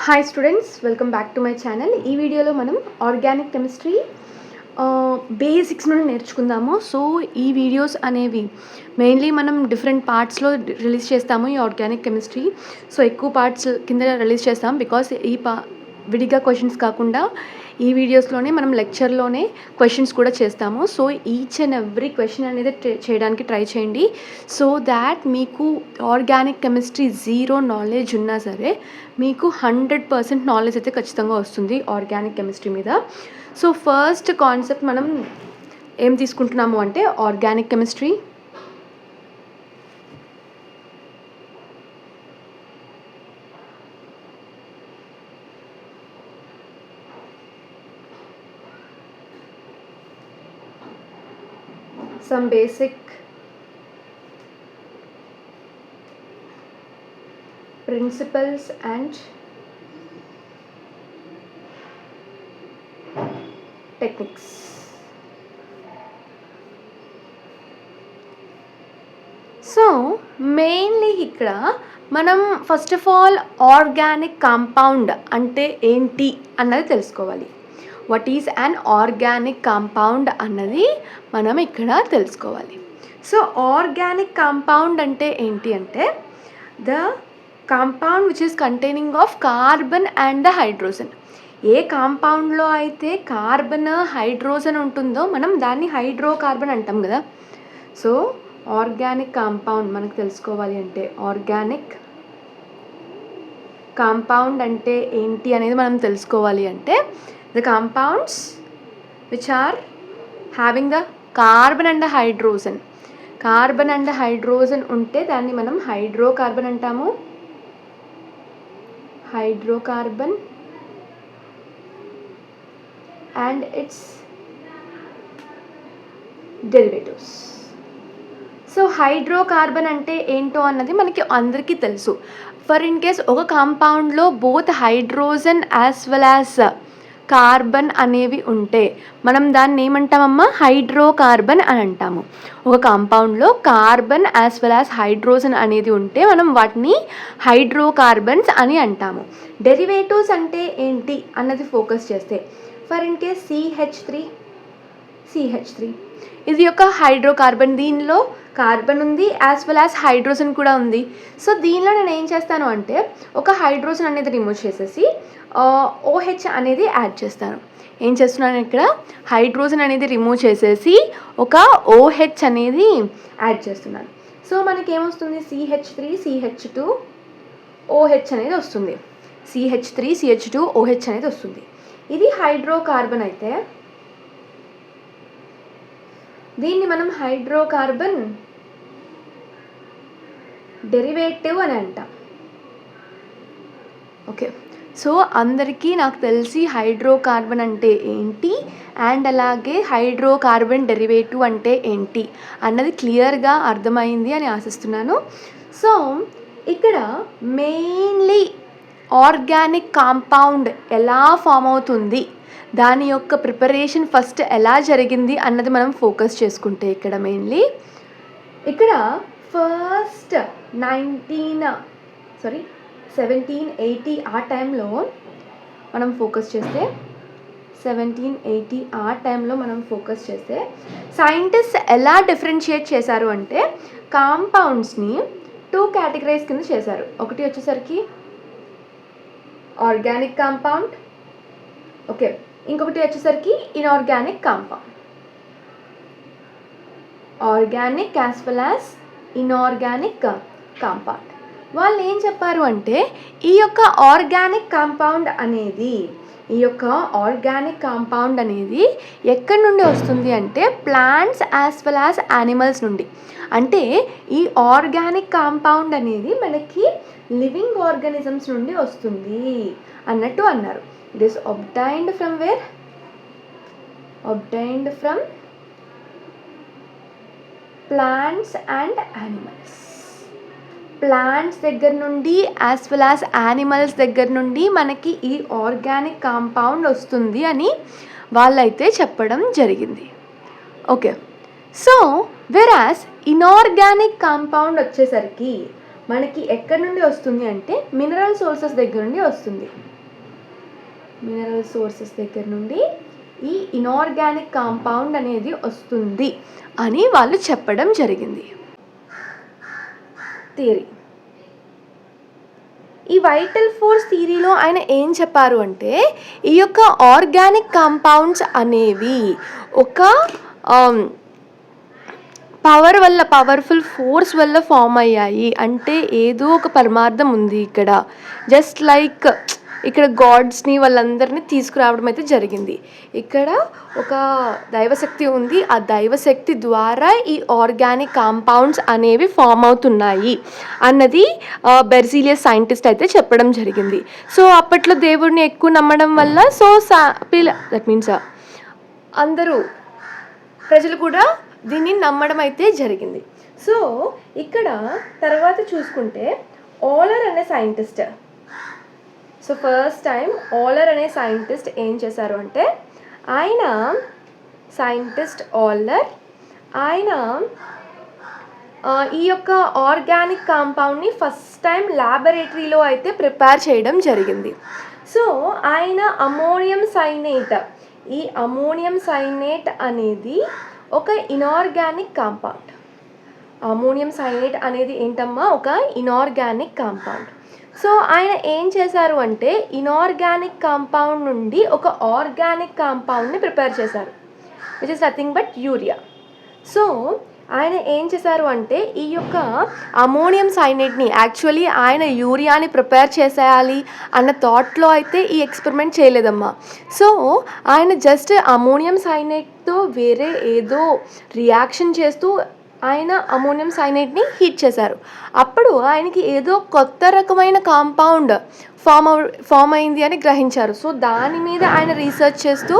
Hi students, welcome back to my channel. ఈ వీడియోలో మనం ఆర్గానిక్ కెమిస్ట్రీ బేసిక్స్ నుండి నేర్చుకుందాము. సో ఈ వీడియోస్ అనేవి మెయిన్లీ మనం డిఫరెంట్ పార్ట్స్లో రిలీజ్ చేస్తాము ఈ ఆర్గానిక్ కెమిస్ట్రీ. సో ఎక్కువ పార్ట్స్ కింద రిలీజ్ చేస్తాం బికాస్ విడిగా క్వశ్చన్స్ కాకుండా ఈ వీడియోస్లోనే మనం లెక్చర్లోనే క్వశ్చన్స్ కూడా చేస్తాము. So each and every question అనేది చేయడానికి ట్రై చేయండి. సో దాట్ మీకు ఆర్గానిక్ కెమిస్ట్రీ జీరో నాలెడ్జ్ ఉన్నా సరే మీకు 100% నాలెడ్జ్ అయితే ఖచ్చితంగా వస్తుంది ఆర్గానిక్ కెమిస్ట్రీ మీద. సో ఫస్ట్ కాన్సెప్ట్ మనం ఏం తీసుకుంటున్నాము అంటే organic chemistry. Some basic principles and techniques. So mainly ఇక్కడ మనం first of all organic compound అంటే ఏంటి అన్నది తెలుసుకోవాలి. What is an organic compound అన్నది మనం ఇక్కడ తెలుసుకోవాలి. సో ఆర్గానిక్ కాంపౌండ్ అంటే ఏంటి అంటే the compound which is containing of carbon and the hydrogen. ఏ కాంపౌండ్లో అయితే కార్బన్ హైడ్రోజన్ ఉంటుందో మనం దాన్ని హైడ్రోకార్బన్ అంటాం కదా. సో ఆర్గానిక్ కాంపౌండ్ మనకు తెలుసుకోవాలి అంటే ఆర్గానిక్ కాంపౌండ్ అంటే ఏంటి అనేది మనం తెలుసుకోవాలి అంటే the compounds which are having the carbon and the hydrogen. Carbon and hydrogen ఉంటే దాన్ని మనం హైడ్రోకార్బన్ అంటాము. Hydrocarbon and it's derivatives. So hydrocarbon అంటే ఏంటో అన్నది మనకి అందరికీ తెలుసు. ఫర్ ఇన్ కేస్ ఒక కాంపౌండ్లో both hydrogen as well as carbon అనేవి ఉంటే మనం దాన్ని ఏమంటామమ్మా హైడ్రోకార్బన్ అని అంటాము. ఒక కాంపౌండ్లో carbon as well as hydrogen అనేది ఉంటే మనం వాటిని హైడ్రోకార్బన్స్ అని అంటాము. డెరివేటివ్స్ అంటే ఏంటి అన్నది ఫోకస్ చేస్తే ఫర్ ఇన్ కేస్ CH3 ఇది ఒక హైడ్రోకార్బన్. దీనిలో కార్బన్ ఉంది యాజ్ వెల్ యాజ్ హైడ్రోజన్ కూడా ఉంది. సో దీనిలో నేను ఏం చేస్తాను అంటే ఒక హైడ్రోజన్ అనేది రిమూవ్ చేసేసి OH అనేది యాడ్ చేస్తాను. ఏం చేస్తున్నాను ఇక్కడ హైడ్రోజన్ అనేది రిమూవ్ చేసేసి ఒక OH అనేది యాడ్ చేస్తున్నాను. సో మనకి ఏమొస్తుంది CH3 CH2 OH అనేది వస్తుంది. CH3 CH2 OH అనేది వస్తుంది. ఇది హైడ్రోకార్బన్ అయితే దీన్ని మనం హైడ్రోకార్బన్ డెరివేటివ్ అని అంటాం. ఓకే, సో అందరికీ నాకు తెలిసి హైడ్రోకార్బన్ అంటే ఏంటి అండ్ అలాగే హైడ్రోకార్బన్ డెరివేటివ్ అంటే ఏంటి అన్నది క్లియర్గా అర్థమైంది అని ఆశిస్తున్నాను. సో ఇక్కడ మెయిన్లీ ఆర్గానిక్ కాంపౌండ్ ఎలా ఫామ్ అవుతుంది, దాని యొక్క ప్రిపరేషన్ ఫస్ట్ ఎలా జరిగింది అన్నది మనం ఫోకస్ చేసుకుంటే ఇక్కడ మెయిన్లీ ఇక్కడ ఫస్ట్ 1780 ఆ టైంలో మనం ఫోకస్ చేస్తే 1780 ఆ టైంలో మనం ఫోకస్ చేస్తే సైంటిస్ట్ ఎలా డిఫరెన్షియేట్ చేశారు అంటే కాంపౌండ్స్ని 2 కేటగిరీస్ కింద చేశారు. ఒకటి వచ్చేసరికి ఆర్గానిక్ కాంపౌండ్, ఓకే, ఇంకొకటి వచ్చేసరికి inorganic compound. Organic as well as inorganic compound. వాళ్ళు ఏం చెప్పారు అంటే ఈ యొక్క ఆర్గానిక్ కాంపౌండ్ అనేది ఎక్కడి నుండి వస్తుంది అంటే plants as well as animals నుండి. అంటే ఈ ఆర్గానిక్ కాంపౌండ్ అనేది మనకి లివింగ్ ఆర్గానిజమ్స్ నుండి వస్తుంది అన్నట్టు అన్నారు. It is obtained from where? Obtained from plants and animals. Plants దగ్గర నుండి యాజ్ వెల్ యాజ్ యానిమల్స్ దగ్గర నుండి మనకి ఈ ఆర్గానిక్ కాంపౌండ్ వస్తుంది అని వాళ్ళైతే చెప్పడం జరిగింది. ఓకే, సో వెరాస్ ఇన్ఆర్గానిక్ కాంపౌండ్ వచ్చేసరికి మనకి ఎక్కడి నుండి వస్తుంది అంటే మినరల్ సోర్సెస్ దగ్గర నుండి వస్తుంది. మినరల్ సోర్సెస్ దగ్గర నుండి ఈ ఇనార్గానిక్ కాంపౌండ్ అనేది వస్తుంది అని వాళ్ళు చెప్పడం జరిగింది. థియరీ. ఈ వైటల్ ఫోర్స్ థియరీలో ఆయన ఏం చెప్పారు అంటే ఈ యొక్క ఆర్గానిక్ కాంపౌండ్స్ అనేవి ఒక పవర్ఫుల్ ఫోర్స్ వల్ల ఫామ్ అయ్యాయి. అంటే ఏదో ఒక పరమార్థం ఉంది ఇక్కడ. జస్ట్ లైక్ ఇక్కడ గాడ్స్ని వాళ్ళందరినీ తీసుకురావడం అయితే జరిగింది. ఇక్కడ ఒక దైవశక్తి ఉంది. ఆ దైవశక్తి ద్వారా ఈ ఆర్గానిక్ కాంపౌండ్స్ అనేవి ఫామ్ అవుతున్నాయి అన్నది బెర్జీలియస్ సైంటిస్ట్ అయితే చెప్పడం జరిగింది. సో అప్పట్లో దేవుడిని ఎక్కువ నమ్మడం వల్ల దట్ మీన్స్ అందరూ ప్రజలు కూడా దీన్ని నమ్మడం అయితే జరిగింది. సో ఇక్కడ తర్వాత చూసుకుంటే ఆలర్ అనే సైంటిస్ట్, సో ఫస్ట్ టైం ఆలర్ అనే సైంటిస్ట్ ఏం చేశారు అంటే ఆయన ఈ యొక్క ఆర్గానిక్ కాంపౌండ్ని ఫస్ట్ టైం ల్యాబొరేటరీలో అయితే ప్రిపేర్ చేయడం జరిగింది. సో ఆయన అమోనియం సైనేట్ అనేది ఒక ఇనార్గానిక్ కాంపౌండ్. అమోనియం సైనేట్ అనేది ఏంటమ్మా? ఒక ఇనార్గానిక్ కాంపౌండ్. సో ఆయన ఏం చేశారు అంటే ఇనార్గానిక్ కాంపౌండ్ నుండి ఒక ఆర్గానిక్ కాంపౌండ్ని ప్రిపేర్ చేశారు, which is nothing but urea. So ఆయన ఏం చేశారు అంటే ఈ యొక్క అమోనియం సైనేట్ని యాక్చువల్లీ ఆయన యూరియాని ప్రిపేర్ చేసేయాలి అన్న థాట్లో అయితే ఈ ఎక్స్పెరిమెంట్ చేయలేదమ్మా. సో ఆయన జస్ట్ అమోనియం సైనేట్తో వేరే ఏదో రియాక్షన్ చేస్తూ ఆయన అమోనియం సైనేట్ని హీట్ చేశారు. అప్పుడు ఆయనకి ఏదో కొత్త రకమైన కాంపౌండ్ ఫామ్ అయింది అని గ్రహించారు. సో దాని మీద ఆయన రీసెర్చ్ చేస్తూ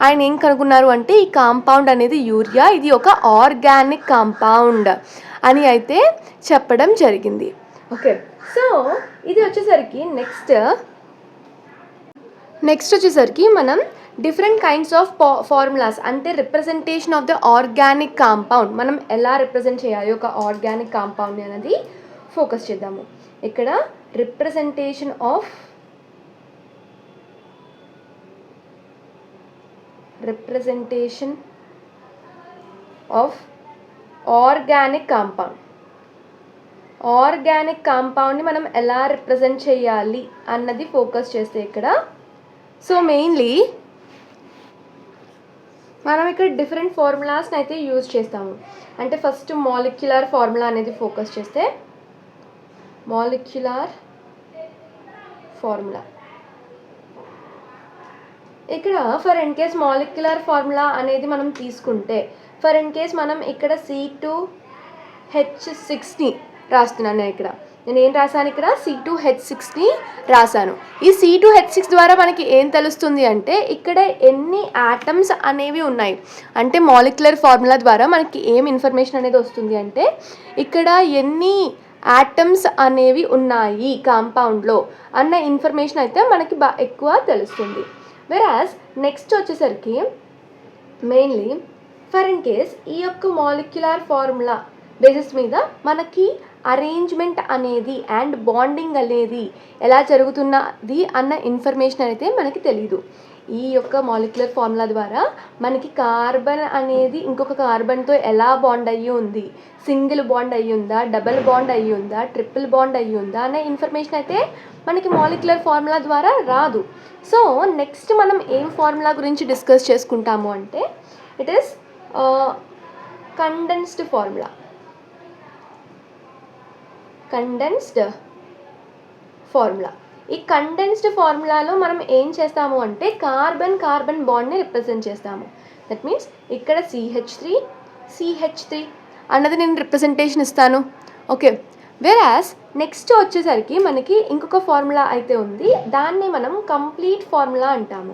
ఆయన ఏం కనుగొన్నారు అంటే ఈ కాంపౌండ్ అనేది యూరియా, ఇది ఒక ఆర్గానిక్ కాంపౌండ్ అని అయితే చెప్పడం జరిగింది. ఓకే, సో ఇది వచ్చేసరికి నెక్స్ట్ వచ్చేసరికి మనం డిఫరెంట్ కైండ్స్ ఆఫ్ ఫార్ములాస్ అంటే representation of the organic compound మనం ఎలా రిప్రజెంట్ చేయాలి ఒక ఆర్గానిక్ కాంపౌండ్ అనేది ఫోకస్ చేద్దాము. ఇక్కడ రిప్రజెంటేషన్ ఆఫ్ ఆర్గానిక్ కాంపౌండ్ని మనం ఎలా రిప్రజెంట్ చేయాలి అన్నది ఫోకస్ చేస్తే ఇక్కడ సో మెయిన్లీ మనం ఇక్కడ డిఫరెంట్ ఫార్ములాస్ని అయితే యూజ్ చేస్తాము. అంటే ఫస్ట్ మాలిక్యులర్ ఫార్ములా అనేది ఫోకస్ చేస్తే మాలిక్యులర్ ఫార్ములా ఇక్కడ for in case molecular formula అనేది మనం తీసుకుంటే ఫర్ ఇన్ కేస్ మనం ఇక్కడ C2H6ని రాస్తున్నాను. నేను ఏం రాశాను ఇక్కడ C2H6ని రాశాను. ఈ C2H6 ద్వారా మనకి ఏం తెలుస్తుంది అంటే ఇక్కడ ఎన్ని ఆటమ్స్ అనేవి ఉన్నాయి. అంటే మాలిక్యులర్ ఫార్ములా ద్వారా మనకి ఏం ఇన్ఫర్మేషన్ అనేది వస్తుంది అంటే ఇక్కడ ఎన్ని ఆటమ్స్ అనేవి ఉన్నాయి కాంపౌండ్లో అన్న ఇన్ఫర్మేషన్ అయితే మనకి ఎక్కువ తెలుస్తుంది. వెరాజ్ నెక్స్ట్ వచ్చేసరికి మెయిన్లీ ఫర్ ఇన్ కేస్ ఈ యొక్క మాలిక్యులర్ ఫార్ములా బేసిస్ మీద మనకి అరేంజ్మెంట్ అనేది అండ్ బాండింగ్ అనేది ఎలా జరుగుతున్నది అన్న ఇన్ఫర్మేషన్ అయితే మనకి తెలీదు. ఈ యొక్క మాలిక్యులర్ ఫార్ములా ద్వారా మనకి కార్బన్ అనేది ఇంకొక కార్బన్తో ఎలా బాండ్ అయ్యి ఉంది, సింగిల్ బాండ్ అయ్యి ఉందా, డబుల్ బాండ్ అయ్యి ఉందా, ట్రిపుల్ బాండ్ అయ్యి ఉందా అనే ఇన్ఫర్మేషన్ అయితే మనకి మాలిక్యులర్ ఫార్ములా ద్వారా రాదు. సో నెక్స్ట్ మనం ఏం ఫార్ములా గురించి డిస్కస్ చేసుకుంటాము అంటే ఇట్ ఈస్ కండెన్స్డ్ ఫార్ములా. ఈ కండెన్స్డ్ ఫార్ములాలో మనం ఏం చేస్తాము అంటే కార్బన్ బాండ్ని రిప్రజెంట్ చేస్తాము. దట్ మీన్స్ ఇక్కడ CH3 అన్నది నేను రిప్రజెంటేషన్ ఇస్తాను. ఓకే, వెరాస్ నెక్స్ట్ వచ్చేసరికి మనకి ఇంకొక ఫార్ములా అయితే ఉంది, దాన్ని మనం కంప్లీట్ ఫార్ములా అంటాము.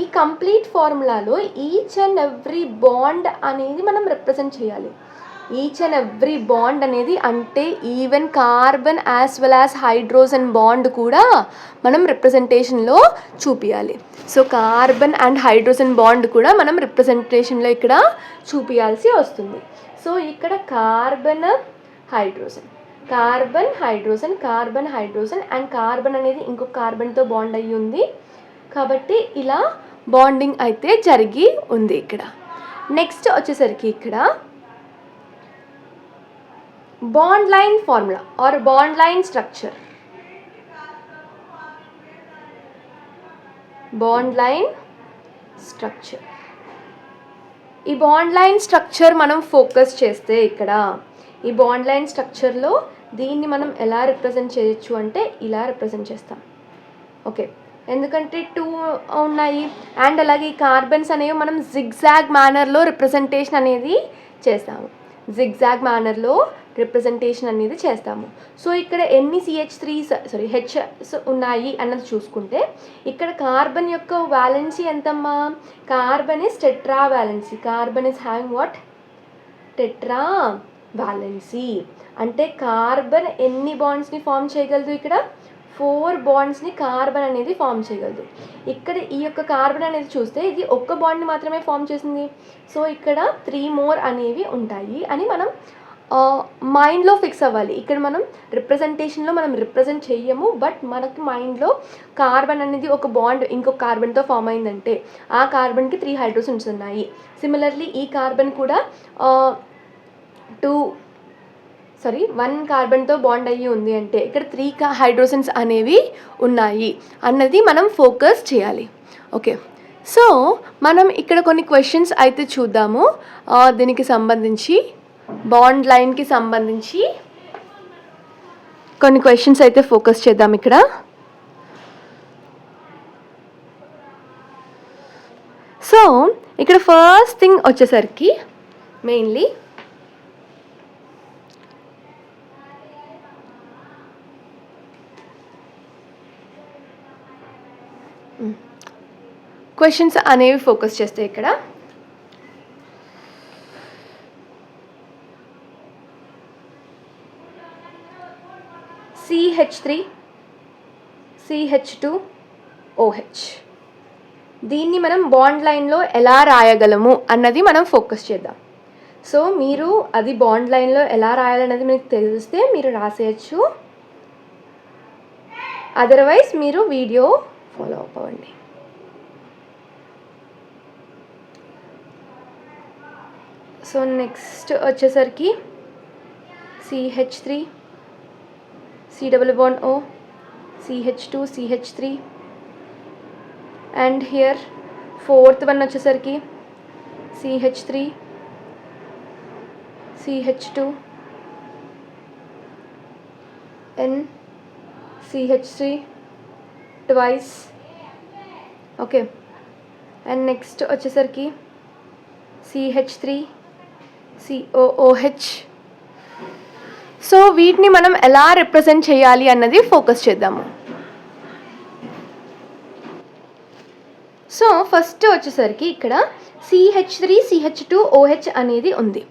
ఈ కంప్లీట్ ఫార్ములాలో ఈచ్ అండ్ ఎవ్రీ బాండ్ అనేది మనం రిప్రజెంట్ చేయాలి. ఈచ్ అండ్ ఎవ్రీ బాండ్ అనేది అంటే even carbon as well as hydrogen bond కూడా మనం రిప్రజెంటేషన్లో చూపించాలి. So carbon and hydrogen bond కూడా మనం రిప్రజెంటేషన్లో ఇక్కడ చూపించాల్సి వస్తుంది. సో ఇక్కడ కార్బన్ హైడ్రోజన్ అండ్ కార్బన్ అనేది ఇంకొక కార్బన్తో బాండ్ అయ్యి ఉంది. కాబట్టి ఇలా బాండింగ్ అయితే జరిగి ఉంది ఇక్కడ. నెక్స్ట్ వచ్చేసరికి ఇక్కడ bond line formula or bond line structure. Bond line structure. ఈ బాండ్ లైన్ స్ట్రక్చర్ మనం ఫోకస్ చేస్తే ఇక్కడ ఈ బాండ్ లైన్ స్ట్రక్చర్లో దీన్ని మనం ఎలా రిప్రజెంట్ చేయొచ్చు అంటే ఇలా రిప్రజెంట్ చేస్తాం. ఓకే, ఎందుకంటే 2 ఉన్నాయి అండ్ అలాగే ఈ కార్బన్స్ అనేవి మనం జిగ్జాగ్ మేనర్లో రిప్రజెంటేషన్ అనేది చేస్తాము. జిగ్జాగ్ మేనర్లో రిప్రజెంటేషన్ అనేది చేస్తాము. సో ఇక్కడ ఎన్ని హెచ్స్ ఉన్నాయి అన్నది చూసుకుంటే ఇక్కడ కార్బన్ యొక్క వ్యాలెన్సీ ఎంతమ్మా? Carbon is tetra valency. Carbon is having what? Tetra valency. అంటే కార్బన్ ఎన్ని బాండ్స్ని ఫామ్ చేయగలదు? ఇక్కడ 4 బాండ్స్ని కార్బన్ అనేది ఫామ్ చేయగలదు. ఇక్కడ ఈ యొక్క కార్బన్ అనేది చూస్తే ఇది ఒక్క బాండ్ని మాత్రమే ఫామ్ చేసింది. సో ఇక్కడ 3 మోర్ అనేవి ఉంటాయి అని మనం మైండ్లో ఫిక్స్ అవ్వాలి. ఇక్కడ మనం రిప్రజెంటేషన్లో మనం రిప్రజెంట్ చెయ్యము, బట్ మనకి మైండ్లో కార్బన్ అనేది ఒక బాండ్ ఇంకొక కార్బన్తో ఫామ్ అయిందంటే ఆ కార్బన్కి 3 హైడ్రోజన్స్ ఉన్నాయి. సిమిలర్లీ ఈ కార్బన్ కూడా 1 కార్బన్తో బాండ్ అయ్యి ఉంది అంటే ఇక్కడ 3 హైడ్రోజన్స్ అనేవి ఉన్నాయి అన్నది మనం ఫోకస్ చేయాలి. ఓకే, సో మనం ఇక్కడ కొన్ని క్వశ్చన్స్ అయితే చూద్దాము. దీనికి సంబంధించి బాండ్ లైన్కి సంబంధించి కొన్ని క్వశ్చన్స్ అయితే ఫోకస్ చేద్దాం ఇక్కడ. సో ఇక్కడ ఫస్ట్ థింగ్ వచ్చేసరికి మెయిన్లీ క్వశ్చన్స్ అనేవి ఫోకస్ చేస్తే ఇక్కడ CH3 CH2 OH దీన్ని మనం బాండ్ లైన్లో ఎలా రాయగలము అన్నది మనం ఫోకస్ చేద్దాం. సో మీరు అది బాండ్ లైన్లో ఎలా రాయాలన్నది మీకు తెలిస్తే మీరు రాసేయచ్చు, అదర్వైజ్ మీరు వీడియో ఫాలో అవ్వండి. సో నెక్స్ట్ వచ్చేసరికి CH3 C double bond O, CH2 CH3 and here fourth one వచ్చేసరికి CH3 CH2 N CH3 twice. Okay, and next వచ్చేసరికి CH3 COOH. సో వీటిని మనం ఎలా రిప్రజెంట్ చేయాలి అన్నది ఫోకస్ చేద్దాము. సో ఫస్ట్ వచ్చేసరికి ఇక్కడ CH3 CH2 OH అనేది ఉంది.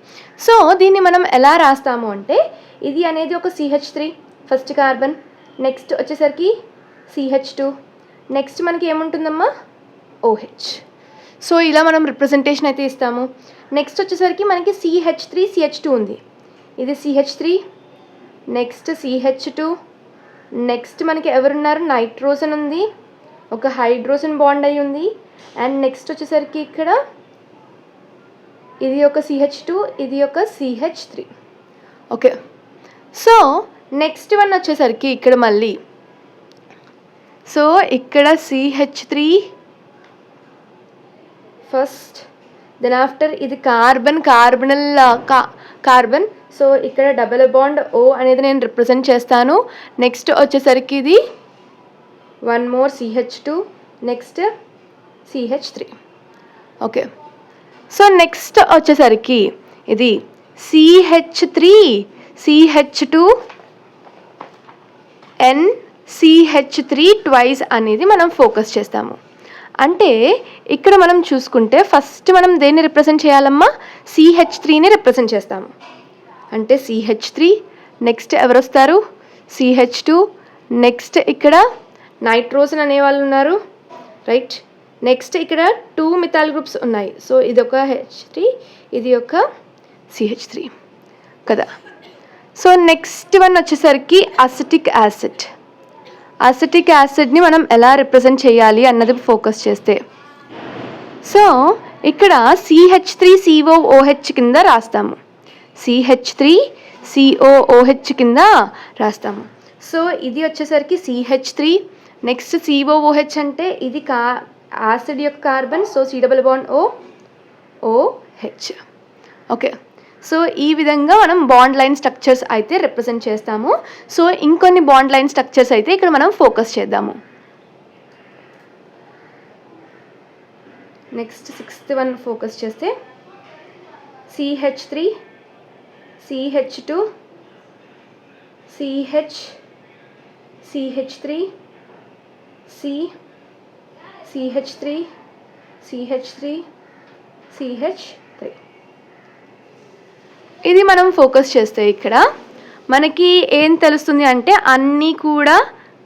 సో దీన్ని మనం ఎలా రాస్తాము అంటే ఇది అనేది ఒక CH3 ఫస్ట్ కార్బన్, నెక్స్ట్ వచ్చేసరికి CH2, నెక్స్ట్ మనకి ఏముంటుందమ్మా OH. సో ఇలా మనం రిప్రజెంటేషన్ అయితే ఇస్తాము. నెక్స్ట్ వచ్చేసరికి మనకి CH3 CH2 ఉంది, ఇది CH3, నెక్స్ట్ CH2, నెక్స్ట్ మనకి ఎవరున్నారు నైట్రోజన్ ఉంది, ఒక హైడ్రోజన్ బాండ్ అయి ఉంది, అండ్ నెక్స్ట్ వచ్చేసరికి ఇక్కడ ఇది ఒక CH2, ఇది ఒక CH3. Okay, so next one వచ్చేసరికి ఇక్కడ మళ్ళీ సో ఇక్కడ CH3 ఫస్ట్, దెన్ ఆఫ్టర్ ఇది కార్బన్. సో ఇక్కడ డబుల్ బాండ్ O అనేది నేను రిప్రజెంట్ చేస్తాను. నెక్స్ట్ వచ్చేసరికి ఇది 1 more CH2, next CH3. Okay, so next వచ్చేసరికి ఇది CH3 CH2 N CH3 twice అనేది మనం ఫోకస్ చేస్తాము. అంటే ఇక్కడ మనం చూసుకుంటే ఫస్ట్ మనం దేన్ని రిప్రజెంట్ చేయాలమ్మా? CH3ని రిప్రజెంట్ చేస్తాము. అంటే CH3, నెక్స్ట్ ఎవరు వస్తారు CH2, నెక్స్ట్ ఇక్కడ నైట్రోజన్ అనేవాళ్ళు ఉన్నారు, రైట్. నెక్స్ట్ ఇక్కడ 2 మిథైల్ గ్రూప్స్ ఉన్నాయి. సో ఇది ఒక H3, ఇది ఒక CH3 కదా. సో నెక్స్ట్ వన్ వచ్చేసరికి అసిటిక్ యాసిడ్. అసిటిక్ యాసిడ్ని మనం ఎలా రిప్రజెంట్ చేయాలి అన్నది ఫోకస్ చేస్తే, సో ఇక్కడ CH3COOH కింద రాస్తాము, CH3COOH కింద రాస్తాము. సో ఇది వచ్చేసరికి CH3, నెక్స్ట్ COOH అంటే ఇది యాసిడ్ యొక్క carbon, so COOH. Okay, so ఈ విధంగా మనం బాండ్ లైన్ స్ట్రక్చర్స్ అయితే రిప్రజెంట్ చేస్తాము. సో ఇంకొన్ని బాండ్ లైన్ స్ట్రక్చర్స్ అయితే ఇక్కడ మనం ఫోకస్ చేద్దాము. నెక్స్ట్ 6th వన్ ఫోకస్ చేస్తే CH3, CH2, CH3, CH3, CH3. ఇది మనం ఫోకస్ చేస్తే ఇక్కడ మనకి ఏం తెలుస్తుంది అంటే అన్నీ కూడా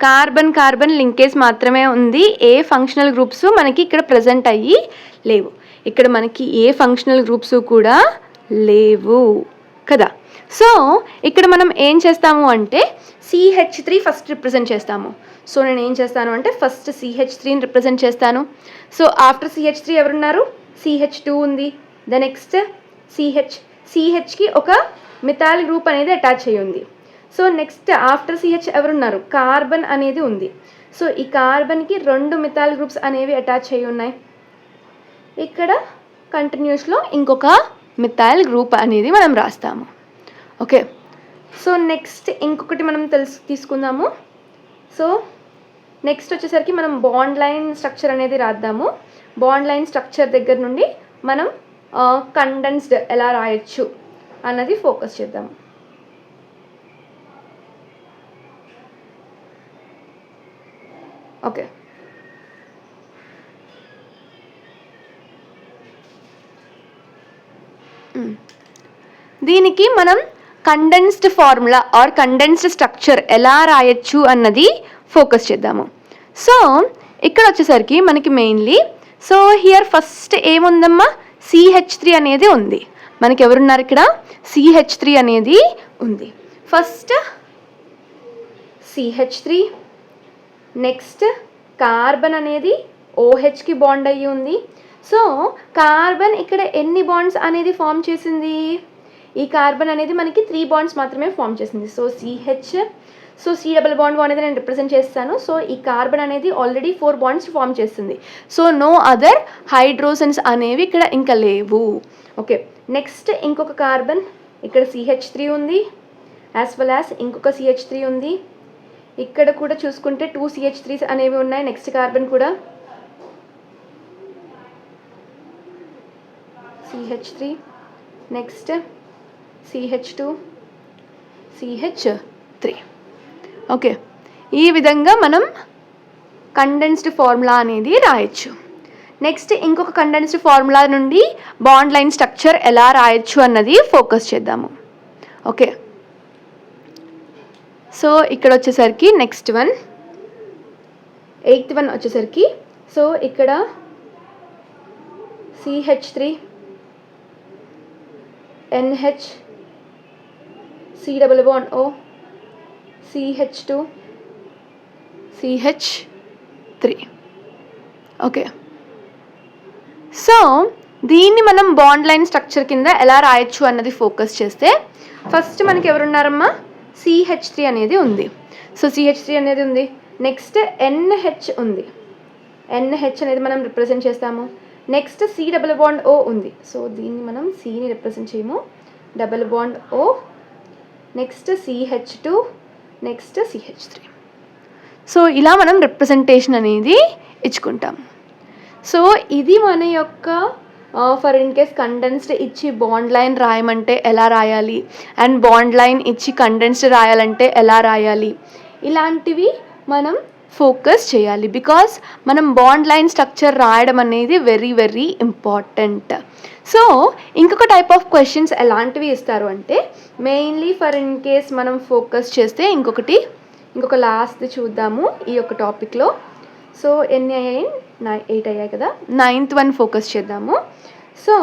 కార్బన్ కార్బన్ లింకేజ్ మాత్రమే ఉంది, ఏ ఫంక్షనల్ గ్రూప్స్ మనకి ఇక్కడ ప్రజెంట్ అయ్యి లేవు. ఇక్కడ మనకి ఏ ఫంక్షనల్ గ్రూప్స్ కూడా లేవు కదా. సో ఇక్కడ మనం ఏం చేస్తాము అంటే CH3 ఫస్ట్ రిప్రజెంట్ చేస్తాము. సో నేను ఏం చేస్తాను అంటే ఫస్ట్ CH3ని రిప్రజెంట్ చేస్తాను. సో ఆఫ్టర్ CH3 ఎవరున్నారు, CH2 ఉంది. ద నెక్స్ట్ CHకి ఒక మిథాయిల్ గ్రూప్ అనేది అటాచ్ అయ్యి ఉంది. సో నెక్స్ట్ ఆఫ్టర్ CH ఎవరున్నారు, కార్బన్ అనేది ఉంది. సో ఈ కార్బన్కి 2 మిథాయిల్ గ్రూప్స్ అనేవి అటాచ్ అయ్యి ఉన్నాయి. ఇక్కడ కంటిన్యూస్లో ఇంకొక మిథాయిల్ గ్రూప్ అనేది మనం రాస్తాము. ఓకే, సో నెక్స్ట్ ఇంకొకటి మనం తీసుకుందాము. సో నెక్స్ట్ వచ్చేసరికి మనం బాండ్ లైన్ స్ట్రక్చర్ అనేది రాద్దాము. బాండ్ లైన్ స్ట్రక్చర్ దగ్గర నుండి మనం కండెన్స్డ్ ఎలా రాయొచ్చు అన్నది ఫోకస్ చేద్దాము. ఓకే, దీనికి మనం condensed formula or condensed structure ఎలా రాయొచ్చు అన్నది ఫోకస్ చేద్దాము. సో ఇక్కడ వచ్చేసరికి మనకి మెయిన్లీ సో హియర్ ఫస్ట్ ఏముందమ్మా, CH3 అనేది ఉంది. మనకి ఎవరున్నారు ఇక్కడ, CH3 అనేది ఉంది. ఫస్ట్ CH3, నెక్స్ట్ కార్బన్ అనేది OHకి బాండ్ అయ్యి ఉంది. సో కార్బన్ ఇక్కడ ఎన్ని బాండ్స్ అనేది ఫామ్ చేసింది, ఈ కార్బన్ అనేది మనకి 3 బాండ్స్ మాత్రమే ఫామ్ చేసింది. So CH, so C double bond అనేది నేను రిప్రజెంట్ చేస్తాను. సో ఈ కార్బన్ అనేది ఆల్రెడీ 4 బాండ్స్ ఫామ్ చేస్తుంది. సో నో అదర్ హైడ్రోజన్స్ అనేవి ఇక్కడ ఇంకా లేవు. ఓకే, నెక్స్ట్ ఇంకొక కార్బన్ ఇక్కడ CH3 ఉంది, యాజ్ వెల్ యాజ్ ఇంకొక CH3 ఉంది. ఇక్కడ కూడా చూసుకుంటే 2 CH3s అనేవి ఉన్నాయి. నెక్స్ట్ కార్బన్ కూడా CH3, next CH2, CH3. Okay, ఈ విధంగా మనం కండెన్స్డ్ ఫార్ములా అనేది రాయొచ్చు. నెక్స్ట్ ఇంకొక కండెన్స్డ్ ఫార్ములా నుండి బాండ్ లైన్ స్ట్రక్చర్ ఎలా రాయొచ్చు అన్నది ఫోకస్ చేద్దాము. ఓకే, సో ఇక్కడ వచ్చేసరికి నెక్స్ట్ వన్ 8th వన్ వచ్చేసరికి సో ఇక్కడ CH3, NH, C double bond O, CH2, CH3. Okay, so దీన్ని మనం బాండ్ లైన్ స్ట్రక్చర్ కింద ఎలా రాయొచ్చు అన్నది ఫోకస్ చేస్తే ఫస్ట్ మనకి ఎవరున్నారమ్మా, CH3 అనేది ఉంది. సో CH3 అనేది ఉంది. నెక్స్ట్ NH ఉంది, NH అనేది మనం రిప్రజెంట్ చేస్తాము. Next C double bond O ఉంది. సో దీన్ని మనం Cని రిప్రజెంట్ చేయము, double bond O, next CH2, next CH3. So ఇలా మనం రిప్రజెంటేషన్ అనేది ఇచ్చుకుంటాం. సో ఇది మన యొక్క ఫర్ ఇన్ కేస్ కండెన్స్డ్ ఇచ్చి బాండ్ లైన్ రాయమంటే ఎలా రాయాలి, అండ్ బాండ్ లైన్ ఇచ్చి కండెన్స్డ్ రాయాలంటే ఎలా రాయాలి, ఇలాంటివి మనం ఫోకస్ చేయాలి. బికాస్ మనం బాండ్ లైన్ స్ట్రక్చర్ రాయడం అనేది వెరీ వెరీ ఇంపార్టెంట్. సో ఇంకొక టైప్ ఆఫ్ క్వశ్చన్స్ ఎలాంటివి ఇస్తారు అంటే మెయిన్లీ ఫర్ ఇన్ కేస్ మనం ఫోకస్ చేస్తే ఇంకొక లాస్ట్ది చూద్దాము ఈ యొక్క టాపిక్లో. సో ఎన్ని అయ్యాయి, 8 అయ్యాయి కదా. 9th వన్ ఫోకస్ చేద్దాము. సో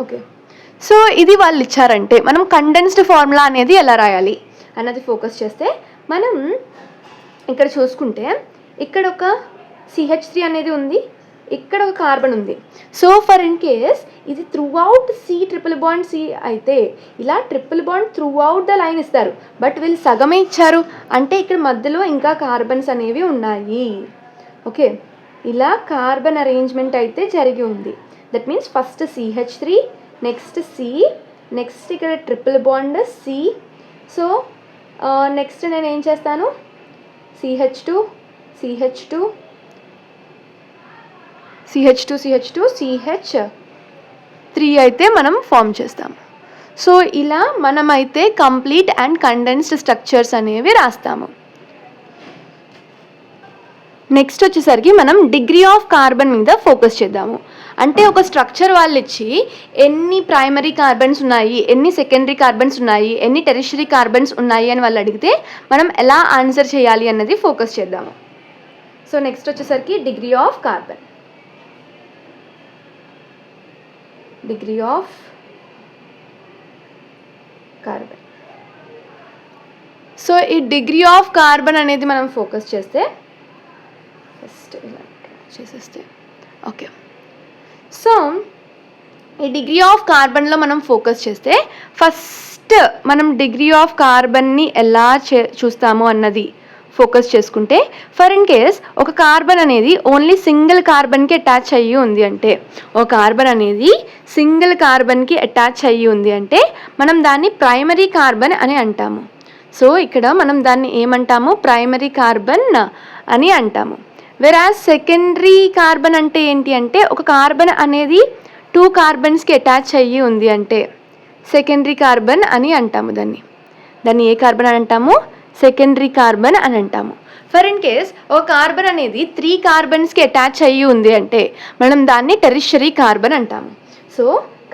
ఓకే, సో ఇది వాళ్ళు ఇచ్చారంటే మనం కండెన్స్డ్ ఫార్ములా అనేది ఎలా రాయాలి అన్నది ఫోకస్ చేస్తే, మనం ఇక్కడ చూసుకుంటే ఇక్కడ ఒక CH3 అనేది ఉంది, ఇక్కడ ఒక కార్బన్ ఉంది. సో ఫర్ ఇన్ కేస్ ఇది through out triple bond C అయితే ఇలా triple bond through out the line ఇస్తారు. బట్ వీళ్ళు సగమే ఇచ్చారు అంటే ఇక్కడ మధ్యలో ఇంకా కార్బన్స్ అనేవి ఉన్నాయి. ఓకే, ఇలా కార్బన్ అరేంజ్మెంట్ అయితే జరిగి ఉంది. That means first CH3, next C, next ఇక్కడ triple bond C. So next నేను ఏం చేస్తాను, CH2, CH2, CH2, CH2, CH3 అయితే మనం ఫామ్ చేస్తాము. సో ఇలా మనమైతే కంప్లీట్ అండ్ కండెన్స్డ్ స్ట్రక్చర్స్ అనేవి రాస్తాము. నెక్స్ట్ వచ్చేసరికి మనం డిగ్రీ ఆఫ్ కార్బన్ మీద ఫోకస్ చేద్దాము. అంటే ఒక స్ట్రక్చర్ వాళ్ళు ఇచ్చి ఎన్ని ప్రైమరీ కార్బన్స్ ఉన్నాయి, ఎన్ని సెకండరీ కార్బన్స్ ఉన్నాయి, ఎన్ని టెరిషరీ కార్బన్స్ ఉన్నాయి అని వాళ్ళు అడిగితే మనం ఎలా ఆన్సర్ చేయాలి అన్నది ఫోకస్ చేద్దాము. సో నెక్స్ట్ వచ్చేసరికి degree of carbon. Degree of carbon. So ఈ డిగ్రీ ఆఫ్ కార్బన్ అనేది మనం ఫోకస్ చేస్తే ఫస్ట్ ఇలా చేసేస్తే ఓకే. సో ఈ డిగ్రీ ఆఫ్ కార్బన్లో మనం ఫోకస్ చేస్తే ఫస్ట్ మనం డిగ్రీ ఆఫ్ కార్బన్ని ఎలా చూస్తాము అన్నది ఫోకస్ చేసుకుంటే, ఫర్ ఇన్ కేస్ ఒక కార్బన్ అనేది ఓన్లీ సింగిల్ కార్బన్కి అటాచ్ అయ్యి ఉంది అంటే, ఒక కార్బన్ అనేది సింగిల్ కార్బన్కి అటాచ్ అయ్యి ఉంది అంటే మనం దాన్ని ప్రైమరీ కార్బన్ అని అంటాము. సో ఇక్కడ మనం దాన్ని ఏమంటాము, ప్రైమరీ కార్బన్ అని అంటాము. వెరాజ్ సెకండరీ కార్బన్ అంటే ఏంటి అంటే, ఒక కార్బన్ అనేది 2 కార్బన్స్కి అటాచ్ అయ్యి ఉంది అంటే సెకండరీ కార్బన్ అని అంటాము. దాన్ని ఏ కార్బన్ అని అంటాము, సెకండరీ కార్బన్ అని అంటాము. ఫర్ ఇన్ కేస్ ఒక కార్బన్ అనేది 3 కార్బన్స్కి అటాచ్ అయ్యి ఉంది అంటే మనం దాన్ని టెరిషరీ కార్బన్ అంటాము. So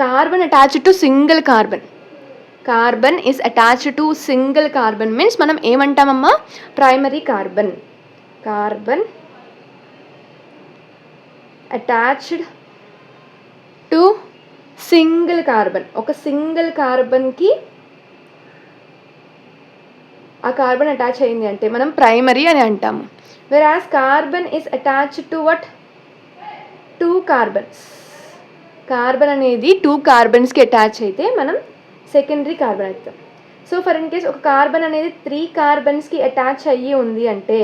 carbon attached to single carbon, carbon is attached to single carbon means మనం ఏమంటామమ్మా, primary carbon. Carbon attached to single carbon, ఒక సింగిల్ కార్బన్కి ఆ కార్బన్ అటాచ్ అయింది అంటే మనం ప్రైమరీ అని అంటాము. వెరాజ్ carbon is attached to what, 2 carbons. Carbon అనేది 2 కార్బన్స్కి అటాచ్ అయితే మనం సెకండరీ కార్బన్ అవుతాం. సో ఫర్ ఇన్ కేస్ ఒక కార్బన్ అనేది 3 కార్బన్స్కి అటాచ్ అయ్యి ఉంది అంటే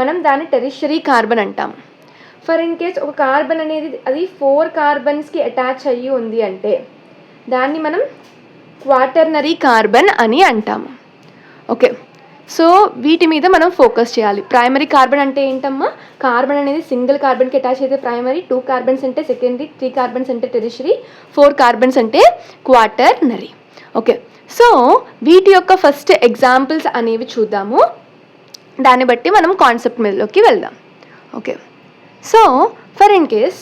మనం దాన్ని టెరిషరీ కార్బన్ అంటాం. ఫర్ ఇన్ కేస్ ఒక కార్బన్ అనేది అది 4 కార్బన్స్కి అటాచ్ అయ్యి ఉంది అంటే దాన్ని మనం క్వాటర్నరీ కార్బన్ అని అంటాము. ఓకే, సో వీటి మీద మనం ఫోకస్ చేయాలి. ప్రైమరీ కార్బన్ అంటే ఏంటమ్మా, కార్బన్ అనేది సింగిల్ కార్బన్కి అటాచ్ అయితే ప్రైమరీ, 2 కార్బన్స్ అంటే సెకండరీ, 3 కార్బన్స్ అంటే టెరిషరీ, 4 కార్బన్స్ అంటే క్వాటర్నరీ. ఓకే, సో వీటి యొక్క ఫస్ట్ ఎగ్జాంపుల్స్ అనేవి చూద్దాము, దాన్ని బట్టి మనం కాన్సెప్ట్ మీదలోకి వెళ్దాం. Okay, so for in case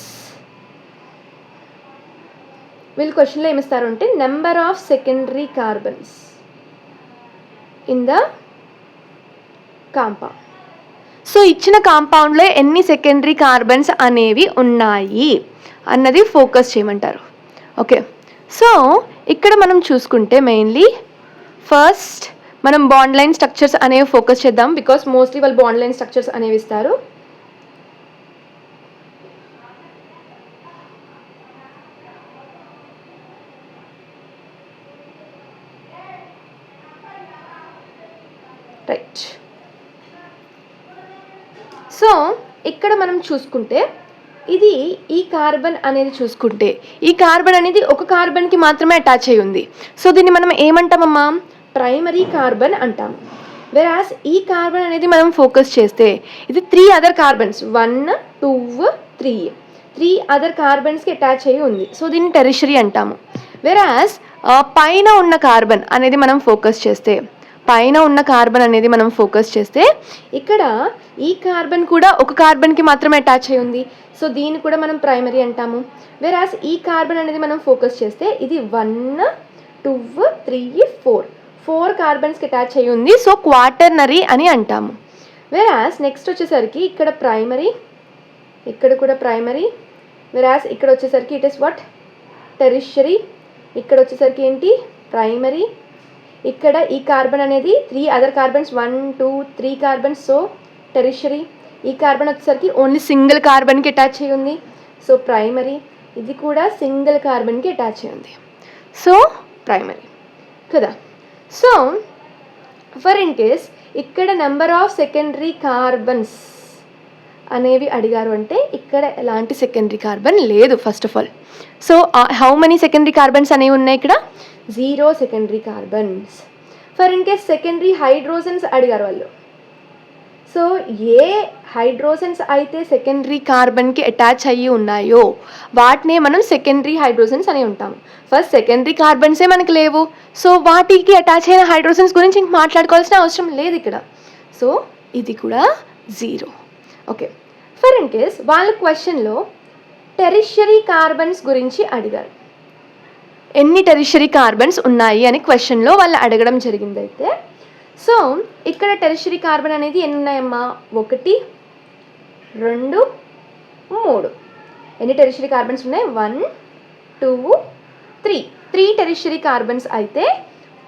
వీళ్ళు క్వశ్చన్లో ఏమిస్తారు అంటే number of secondary carbons in the compound. So ఇచ్చిన కాంపౌండ్లో ఎన్ని సెకండరీ కార్బన్స్ అనేవి ఉన్నాయి అన్నది ఫోకస్ చేయమంటారు. ఓకే, సో ఇక్కడ మనం చూసుకుంటే మెయిన్లీ ఫస్ట్ మనం బాండ్ లైన్ స్ట్రక్చర్స్ అనేవి ఫోకస్ చేద్దాం, బికాస్ మోస్ట్లీ వాళ్ళు బాండ్ లైన్ స్ట్రక్చర్స్ అనేవి ఇస్తారు. రైట్, సో ఇక్కడ మనం చూసుకుంటే ఇది ఈ కార్బన్ అనేది చూసుకుంటే ఈ కార్బన్ అనేది ఒక కార్బన్కి మాత్రమే అటాచ్ అయి ఉంది. సో దీన్ని మనం ఏమంటామమ్మా, ప్రైమరీ కార్బన్ అంటాము. వెరాస్ ఈ కార్బన్ అనేది మనం ఫోకస్ చేస్తే ఇది 3 అదర్ కార్బన్స్, 1, 2, 3 అదర్ కార్బన్స్కి అటాచ్ అయ్యి ఉంది. సో దీన్ని టెరిషరీ అంటాము. వెరాస్ పైన ఉన్న కార్బన్ అనేది మనం ఫోకస్ చేస్తే ఇక్కడ ఈ కార్బన్ కూడా ఒక కార్బన్కి మాత్రమే అటాచ్ అయి ఉంది. సో దీన్ని కూడా మనం ప్రైమరీ అంటాము. వెరాస్ ఈ కార్బన్ అనేది మనం ఫోకస్ చేస్తే ఇది 1, 2, 3, 4 కార్బన్స్కి అటాచ్ అయి ఉంది. సో క్వాటర్నరీ అని అంటాము. వెరాస్ నెక్స్ట్ వచ్చేసరికి ఇక్కడ ప్రైమరీ, ఇక్కడ కూడా ప్రైమరీ. వెరాస్ ఇక్కడ వచ్చేసరికి ఇట్ ఇస్ వాట్, టెరిషరీ. ఇక్కడ వచ్చేసరికి ఏంటి ప్రైమరీ, ఇక్కడ ఈ కార్బన్ అనేది 3 other carbons 1 2 3 carbons, so tertiary. ఈ కార్బన్ వచ్చేసరికి ఓన్లీ సింగిల్ కార్బన్కి అటాచ్ అయ్యి ఉంది, సో ప్రైమరీ. ఇది కూడా సింగిల్ కార్బన్కి అటాచ్ అయ్యి ఉంది, సో ప్రైమరీ కదా. సో ఫర్ ఇన్ కేస్ ఇక్కడ నెంబర్ ఆఫ్ సెకండరీ కార్బన్స్ అనేవి అడిగారు అంటే ఇక్కడ ఎలాంటి సెకండరీ కార్బన్ లేదు first of all. So how many secondary carbons అనేవి ఉన్నాయి ఇక్కడ? 0 secondary carbons. For in case secondary hydrogens అడిగారు వాళ్ళు. సో ఏ హైడ్రోజన్స్ అయితే సెకండరీ కార్బన్కి అటాచ్ అయ్యి ఉన్నాయో వాటినే మనం సెకండరీ హైడ్రోజన్స్ అని ఉంటాము. ఫస్ట్ సెకండరీ కార్బన్సే మనకు లేవు, సో వాటికి అటాచ్ అయిన హైడ్రోజన్స్ గురించి ఇంక మాట్లాడుకోవాల్సిన అవసరం లేదు ఇక్కడ. సో ఇది కూడా 0. ఓకే, ఫర్ ఇన్ కేస్ వాళ్ళ క్వశ్చన్లో టెరిషరీ కార్బన్స్ గురించి అడిగారు. ఎన్ని టెరిషరీ కార్బన్స్ ఉన్నాయి అని క్వశ్చన్లో వాళ్ళు అడగడం జరిగింది. అయితే సో ఇక్కడ టెరిషరీ కార్బన్ అనేది ఎన్ని ఉన్నాయమ్మా? 1 2 3. ఎన్ని టెరిషరీ కార్బన్స్ ఉన్నాయి? 1 2 3 టెరిషరీ కార్బన్స్ అయితే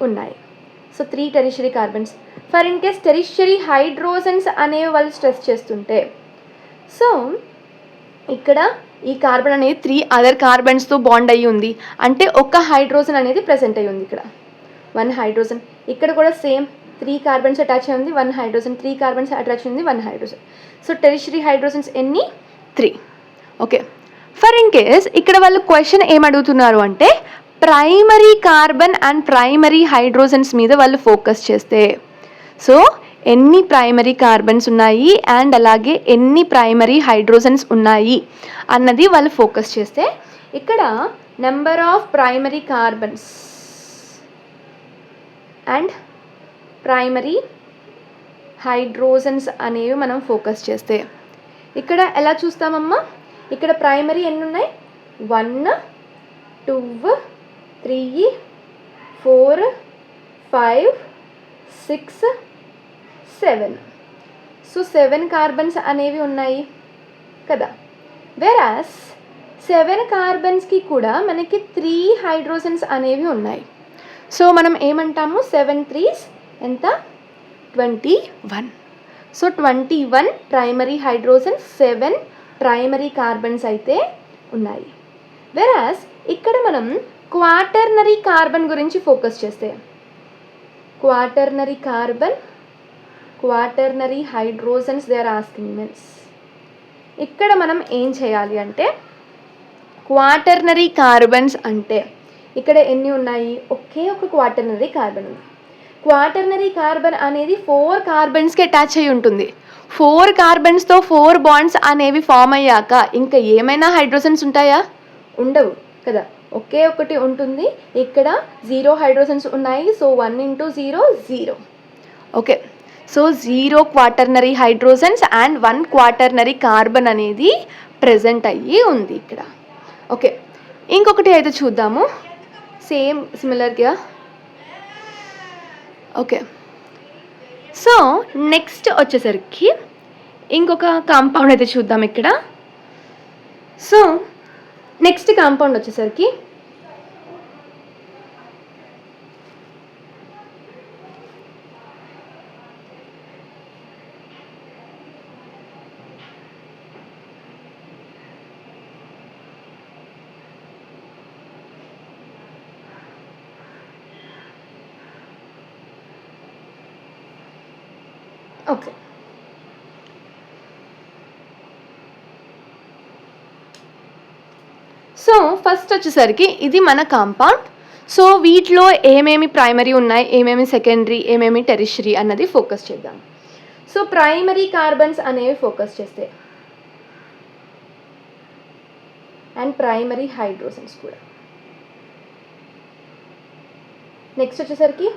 ఉన్నాయి. So 3 tertiary carbons. For in case tertiary hydrogens అనేవి వాళ్ళు స్ట్రెస్ చేస్తుంటే, సో ఇక్కడ ఈ కార్బన్ అనేది 3 అదర్ కార్బన్స్తో బాండ్ అయ్యి ఉంది అంటే ఒక హైడ్రోజన్ అనేది ప్రెసెంట్ అయ్యి ఉంది. ఇక్కడ 1 హైడ్రోజన్, ఇక్కడ కూడా సేమ్ 3 కార్బన్స్ అటాచ్ అయ్యి ఉంది, 1 హైడ్రోజన్, 3 కార్బన్స్ అటాచ్ ఉంది, 1 హైడ్రోజన్. సో టెరిషరీ హైడ్రోజన్స్ ఎన్ని? 3. ఓకే, ఫర్ ఇన్ కేస్ ఇక్కడ వాళ్ళు క్వశ్చన్ ఏం అడుగుతున్నారు అంటే primary carbon and primary hydrogens మీద వాళ్ళు ఫోకస్ చేస్తే, సో ఎన్ని ప్రైమరీ కార్బన్స్ ఉన్నాయి అండ్ అలాగే ఎన్ని ప్రైమరీ హైడ్రోజన్స్ ఉన్నాయి అన్నది వాళ్ళు ఫోకస్ చేస్తే, ఇక్కడ number of primary carbons and primary hydrogens అనేవి మనం ఫోకస్ చేస్తే ఇక్కడ ఎలా చూస్తామమ్మా? ఇక్కడ ప్రైమరీ ఎన్ని ఉన్నాయి? 1 2 3 4 5 6 7. సో 7 కార్బన్స్ అనేవి ఉన్నాయి కదా. వెరాస్ 7 కార్బన్స్కి కూడా మనకి 3 హైడ్రోజన్స్ అనేవి ఉన్నాయి. సో మనం ఏమంటాము? 7 3s ఎంత? 21. So 21 primary hydrogens, 7 primary carbons అయితే ఉన్నాయి. వెరాస్ ఇక్కడ మనం క్వాటర్నరీ కార్బన్ గురించి ఫోకస్ చేస్తే, quaternary carbon, quaternary hydrogens they are asking means, ఇక్కడ మనం ఏం చేయాలి అంటే క్వాటర్నరీ కార్బన్స్ అంటే ఇక్కడ ఎన్ని ఉన్నాయి? ఒకే ఒక క్వాటర్నరీ కార్బన్ ఉంది. క్వాటర్నరీ కార్బన్ అనేది 4 కార్బన్స్కి అటాచ్ అయి ఉంటుంది. 4 కార్బన్స్తో 4 బాండ్స్ అనేవి ఫామ్ అయ్యాక ఇంకా ఏమైనా హైడ్రోజన్స్ ఉంటాయా? ఉండవు కదా, ఒకే ఒకటి ఉంటుంది. ఇక్కడ 0 హైడ్రోజన్స్ ఉన్నాయి, so 1 × 0 0. Okay, so 0 quaternary hydrogens and 1 quaternary carbon అనేది ప్రెజెంట్ అయ్యి ఉంది ఇక్కడ. ఓకే, ఇంకొకటి అయితే చూద్దాము సేమ్ సిమిలర్గా. ఓకే, సో నెక్స్ట్ వచ్చేసరికి ఇంకొక కాంపౌండ్ అయితే చూద్దాం ఇక్కడ. సో నెక్స్ట్ కాంపౌండ్ వచ్చేసరికి ఓకే, సో ఫస్ట్ వచ్చేసరికి ఇది మన కాంపౌండ్. సో వీటిలో ఏమేమి ప్రైమరీ ఉన్నాయి, ఏమేమి సెకండరీ, ఏమేమి టెరిషరీ అన్నది ఫోకస్ చేద్దాం. సో ప్రైమరీ కార్బన్స్ అనేవి ఫోకస్ చేస్తే అండ్ ప్రైమరీ హైడ్రోజన్స్ కూడా. నెక్స్ట్ వచ్చేసరికి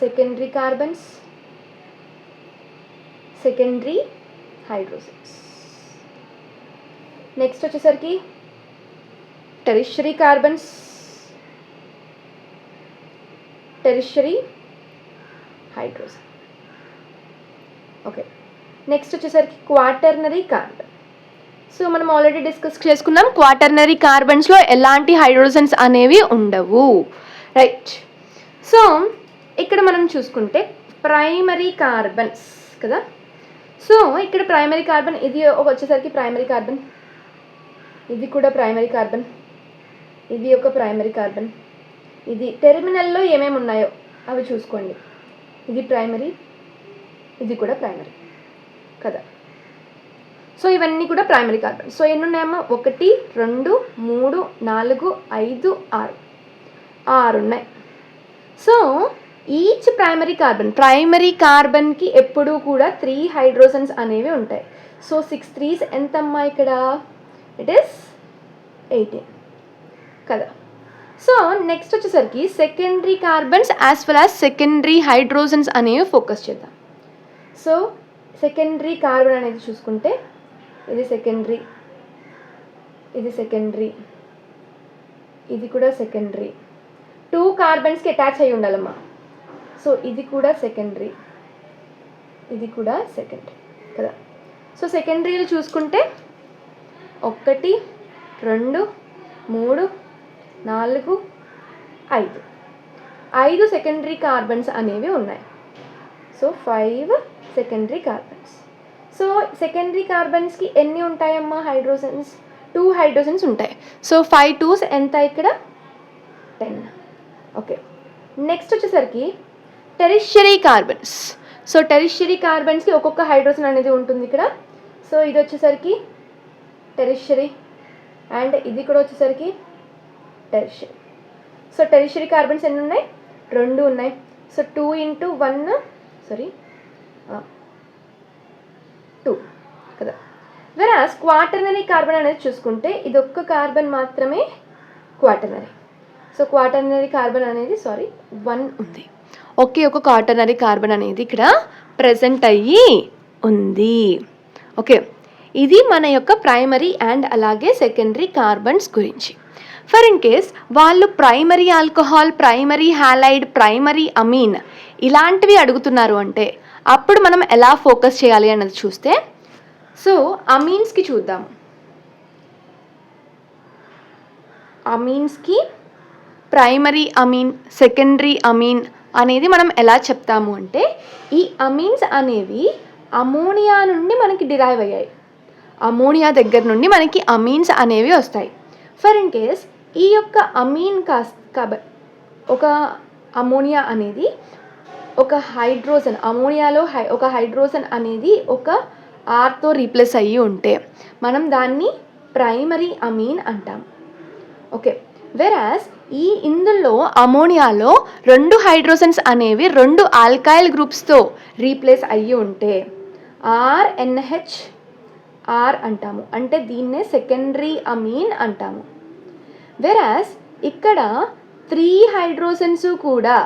secondary carbons, secondary hydrogens. Next వచ్చేసరికి tertiary carbons, tertiary hydrogen. Okay, next వచ్చేసరికి క్వాటర్నరీ కార్బన్. సో మనం ఆల్రెడీ డిస్కస్ చేసుకున్నాం, క్వాటర్నరీ కార్బన్స్లో ఎలాంటి హైడ్రోజన్స్ అనేవి ఉండవు, రైట్. సో ఇక్కడ మనం చూసుకుంటే ప్రైమరీ కార్బన్స్ కదా. సో ఇక్కడ ప్రైమరీ కార్బన్ ఇది వచ్చేసరికి ప్రైమరీ కార్బన్, ఇది కూడా ప్రైమరీ కార్బన్, ఇది ఒక ప్రైమరీ కార్బన్, ఇది టెర్మినల్లో ఏమేమి ఉన్నాయో అవి చూసుకోండి. ఇది ప్రైమరీ, ఇది కూడా ప్రైమరీ కదా. సో ఇవన్నీ కూడా ప్రైమరీ కార్బన్. సో ఎన్ని ఉన్నాయమ్మా? 1 2 3 4 5 6 ఉన్నాయి. సో ఈచ్ ప్రైమరీ కార్బన్కి ఎప్పుడూ కూడా 3 హైడ్రోజన్స్ అనేవి ఉంటాయి. సో 6 3s ఎంతమ్మా ఇక్కడ? ఇట్ ఈస్ 18 కదా. సో నెక్స్ట్ వచ్చేసరికి secondary carbons as well as secondary hydrogens అనేవి ఫోకస్ చేద్దాం. సో సెకండరీ కార్బన్ అనేది చూసుకుంటే ఇది సెకండరీ, ఇది సెకండరీ, ఇది కూడా సెకండరీ. 2 కార్బన్స్కి అటాచ్ అయ్యి ఉండాలమ్మా. సో ఇది కూడా సెకండరీ, ఇది కూడా సెకండరీ కదా. సో సెకండరీలు చూసుకుంటే 1 2 3 4 5 సెకండరీ కార్బన్స్ అనేవి ఉన్నాయి. So 5 secondary carbons. So secondary కార్బన్స్కి ఎన్ని ఉంటాయమ్మా హైడ్రోజన్స్? 2 హైడ్రోజన్స్ ఉంటాయి. సో 5 2s ఎంత ఇక్కడ? 10. ఓకే. నెక్స్ట్ వచ్చేసరికి టెరిషరీ కార్బన్స్. సో టెరిషరీ కార్బన్స్కి ఒక్కొక్క హైడ్రోజన్ అనేది ఉంటుంది ఇక్కడ. సో ఇది వచ్చేసరికి టెరిషరీ అండ్ ఇది కూడా వచ్చేసరికి టెరిషరీ. సో టెరిషరీ కార్బన్స్ ఎన్ని ఉన్నాయి? 2 ఉన్నాయి. సో 2 × 1 2 కదా. వెరాస్ క్వాటర్నరీ కార్బన్ అనేది చూసుకుంటే ఇది ఒక్క కార్బన్ మాత్రమే క్వాటర్నరీ. సో క్వాటర్నరీ కార్బన్ అనేది 1 ఉంది. ఒకే ఒక క్వాటర్నరీ కార్బన్ అనేది ఇక్కడ ప్రజెంట్ అయ్యి ఉంది. ఓకే, ఇది మన యొక్క ప్రైమరీ అండ్ అలాగే సెకండరీ కార్బన్స్ గురించి. ఫర్ ఇన్ కేస్ వాళ్ళు primary alcohol, primary halide, primary amine ఇలాంటివి అడుగుతున్నారు అంటే అప్పుడు మనం ఎలా ఫోకస్ చేయాలి అన్నది చూస్తే, సో అమీన్స్కి చూద్దాం. అమీన్స్కి ప్రైమరీ అమీన్, సెకండరీ అమీన్ అనేది మనం ఎలా చెప్తాము అంటే, ఈ అమీన్స్ అనేవి అమోనియా నుండి మనకి డిరైవ్ అయ్యాయి. అమోనియా దగ్గర నుండి మనకి అమీన్స్ అనేవి వస్తాయి. ఫర్ ఇన్ కేస్ ఈ యొక్క అమీన్ ఒక అమోనియా అనేది ఒక హైడ్రోజన్, అమోనియాలో ఒక హైడ్రోజన్ అనేది ఒక ఆర్తో రీప్లేస్ అయ్యి ఉంటే మనం దాన్ని ప్రైమరీ అమీన్ అంటాం. ఓకే, వెరాస్ ఇందులో అమోనియాలో 2 హైడ్రోజన్స్ అనేవి 2 ఆల్కైల్ గ్రూప్స్తో రీప్లేస్ అయ్యి ఉంటే RNHR అంటాము, అంటే దీన్నే సెకండరీ అమీన్ అంటాము. వెరాస్ ఇక్కడ 3 హైడ్రోజన్స్ కూడా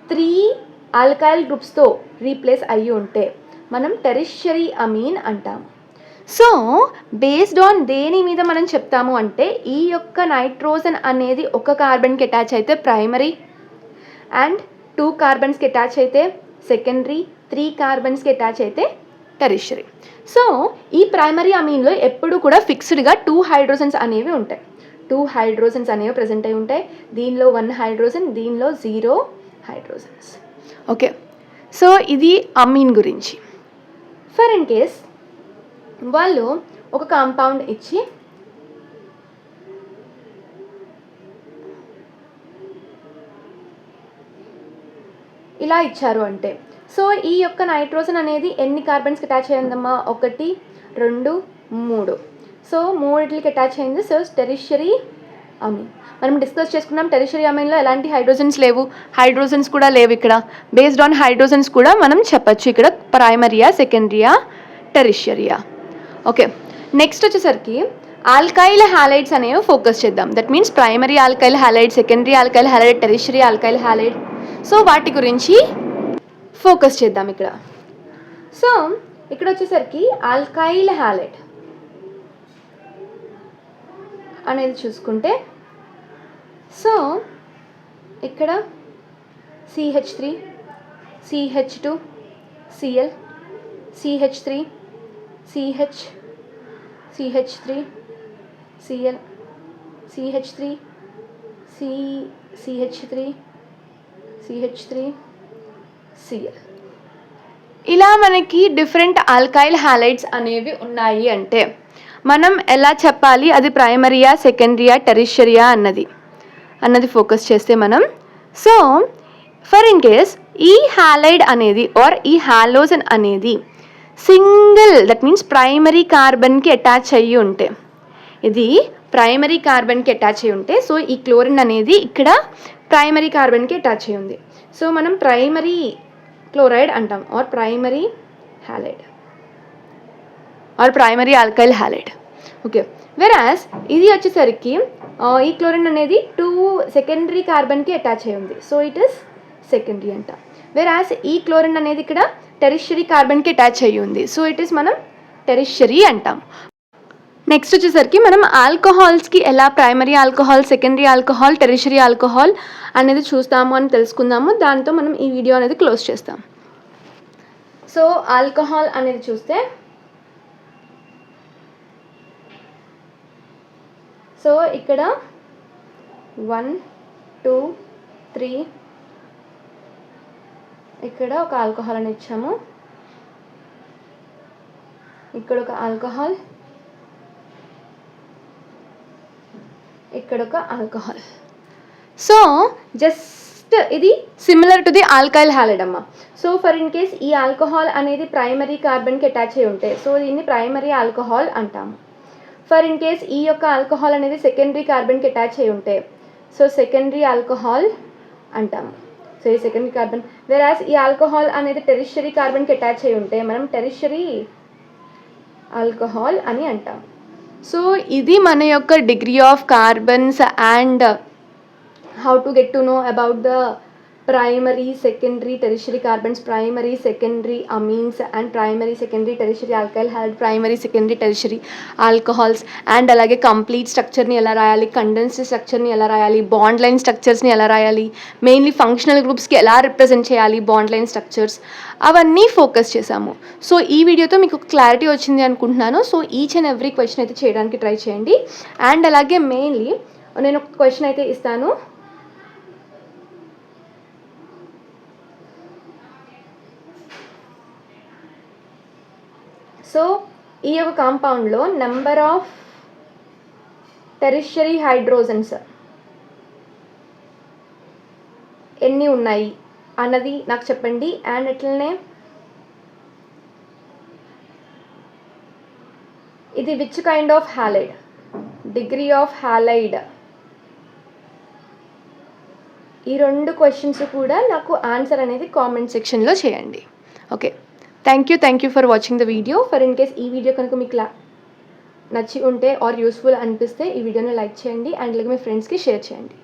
3 ఆల్కైల్ గ్రూప్స్తో రీప్లేస్ అయ్యి ఉంటే మనం టెరిషరీ అమీన్ అంటాము. సో బేస్డ్ ఆన్ దేని మీద మనం చెప్తాము అంటే, ఈ యొక్క నైట్రోజన్ అనేది ఒక కార్బన్కి అటాచ్ అయితే ప్రైమరీ అండ్ 2 కార్బన్స్కి అటాచ్ అయితే సెకండరీ, 3 కార్బన్స్కి అటాచ్ అయితే టెరిషరీ. సో ఈ ప్రైమరీ అమీన్లో ఎప్పుడు కూడా ఫిక్స్డ్గా 2 హైడ్రోజన్స్ అనేవి ఉంటాయి. 2 హైడ్రోజన్స్ అనేవి ప్రజెంట్ అయి ఉంటాయి. దీనిలో 1 హైడ్రోజన్, దీనిలో 0 హైడ్రోజన్స్. ఓకే, సో ఇది అమీన్ గురించి. ఫర్ ఇన్ కేస్ వాళ్ళు ఒక కాంపౌండ్ ఇచ్చి ఇలా ఇచ్చారు అంటే, సో ఈ యొక్క నైట్రోజన్ అనేది ఎన్ని కార్బన్స్కి అటాచ్ అయ్యిందమ్మా? 1 2 3. సో 3కి అటాచ్ అయింది. So tertiary amine. మనం డిస్కస్ చేసుకున్నాం, టెరిషరీ అమీన్లో ఎలాంటి హైడ్రోజన్స్ లేవు, హైడ్రోజన్స్ కూడా లేవు. ఇక్కడ బేస్డ్ ఆన్ హైడ్రోజన్స్ కూడా మనం చెప్పచ్చు ఇక్కడ ప్రైమరీయా, సెకండరీయా, టెరిషరీయా. ఓకే, నెక్స్ట్ వచ్చేసరికి ఆల్కైల్ హ్యాలైడ్స్ అనేవి ఫోకస్ చేద్దాం. That means primary alkyl halide, secondary alkyl halide, tertiary alkyl halide. So వాటి గురించి ఫోకస్ చేద్దాం ఇక్కడ. సో ఇక్కడ వచ్చేసరికి ఆల్కైల్ హ్యాలైడ్ అనేది చూసుకుంటే, సో ఇక్కడ CH3, CH2, Cl, CH3, CH, CH3 Cl CH3 CH3 CH3 Cl. ఇలా మనకి డిఫరెంట్ ఆల్కైల్ హాలైడ్స్ అనేవి ఉన్నాయి అంటే మనం ఎలా చెప్పాలి అది ప్రైమరీయా సెకండరీయా టెరిషరియా అన్నది ఫోకస్ చేస్తే మనం సో ఫర్ ఇన్ కేస్ ఈ హాలైడ్ అనేది ఆర్ ఈ హాలోజన్ అనేది సింగిల్ దట్ మీన్స్ ప్రైమరీ కార్బన్కి అటాచ్ అయ్యి ఉంటే ఇది ప్రైమరీ కార్బన్కి అటాచ్ అయ్యి ఉంటే సో ఈ క్లోరిన్ అనేది ఇక్కడ ప్రైమరీ కార్బన్కి అటాచ్ అయ్యి ఉంది సో మనం ప్రైమరీ క్లోరైడ్ అంటాం or primary halide or primary alkyl halide okay whereas ఇది వచ్చేసరికి ఈ క్లోరిన్ అనేది 2 సెకండరీ కార్బన్కి అటాచ్ అయి ఉంది సో ఇట్ ఇస్ సెకండరీ అంట వెరాస్ ఈ క్లోరిన్ అనేది ఇక్కడ టెరిషరీ కార్బన్కి అటాచ్ అయ్యి ఉంది సో ఇట్ ఈస్ మనం టెరిషరీ అంటాం. నెక్స్ట్ వచ్చేసరికి మనం ఆల్కహాల్స్కి ఎలా primary alcohol secondary alcohol tertiary alcohol అనేది చూస్తాము అని తెలుసుకుందాము. దాంతో మనం ఈ వీడియో అనేది క్లోజ్ చేస్తాం. సో ఆల్కహాల్ అనేది చూస్తే సో ఇక్కడ 1 2 3 ఇక్కడ ఒక ఆల్కహాల్ అని ఇచ్చాము, ఇక్కడ ఒక ఆల్కహాల్, ఇక్కడ ఒక ఆల్కహాల్. సో జస్ట్ ఇది similar to the alkyl halide అమ్మ. సో ఫర్ ఇన్ కేస్ ఈ ఆల్కహాల్ అనేది ప్రైమరీ కార్బన్కి అటాచ్ అయి ఉంటే సో దీన్ని ప్రైమరీ ఆల్కహాల్ అంటాము. ఫర్ ఇన్ కేస్ ఈ యొక్క ఆల్కహాల్ అనేది సెకండరీ కార్బన్కి అటాచ్ అయి ఉంటే సో సెకండరీ ఆల్కహాల్ అంటాము. సో ఈ సెకండరీ కార్బన్ వెరాస్ ఈ ఆల్కహాల్ అనేది టెరిషరీ కార్బన్కి అటాచ్ అయి ఉంటే మనం టెరిషరీ ఆల్కహాల్ అని అంటాం. సో ఇది మన యొక్క degree of carbons and how to get to know about the primary secondary tertiary carbons, primary secondary amens and primary secondary tertiary alkyl halide, primary secondary tertiary alcohols and అలాగే complete స్ట్రక్చర్ని ఎలా రాయాలి, condensed స్ట్రక్చర్ని ఎలా రాయాలి, bond line స్ట్రక్చర్స్ని ఎలా రాయాలి, mainly functional గ్రూప్స్కి ఎలా represent చేయాలి bond line structures, అవన్నీ ఫోకస్ చేశాము. సో ఈ వీడియోతో మీకు క్లారిటీ వచ్చింది అనుకుంటున్నాను. So each and every question అయితే చేయడానికి ట్రై చేయండి. అండ్ అలాగే మెయిన్లీ నేను ఒక క్వశ్చన్ అయితే ఇస్తాను. సో ఈ యొక్క కాంపౌండ్లో నెంబర్ ఆఫ్ టెరిషరీ హైడ్రోజన్స్ ఎన్ని ఉన్నాయి అన్నది నాకు చెప్పండి. అండ్ ఎట్లనే ఇది which kind of halide, degree of halide, ఈ 2 క్వశ్చన్స్ కూడా నాకు ఆన్సర్ అనేది కామెంట్ సెక్షన్లో చేయండి. Okay, thank you for watching the video. For in case ఈ వీడియో కనుక మీకు నచ్చి ఉంటే ఆర్ యూస్ఫుల్ అనిపిస్తే ఈ వీడియోని లైక్ చేయండి అండ్ అలాగే మీ ఫ్రెండ్స్కి షేర్ చేయండి.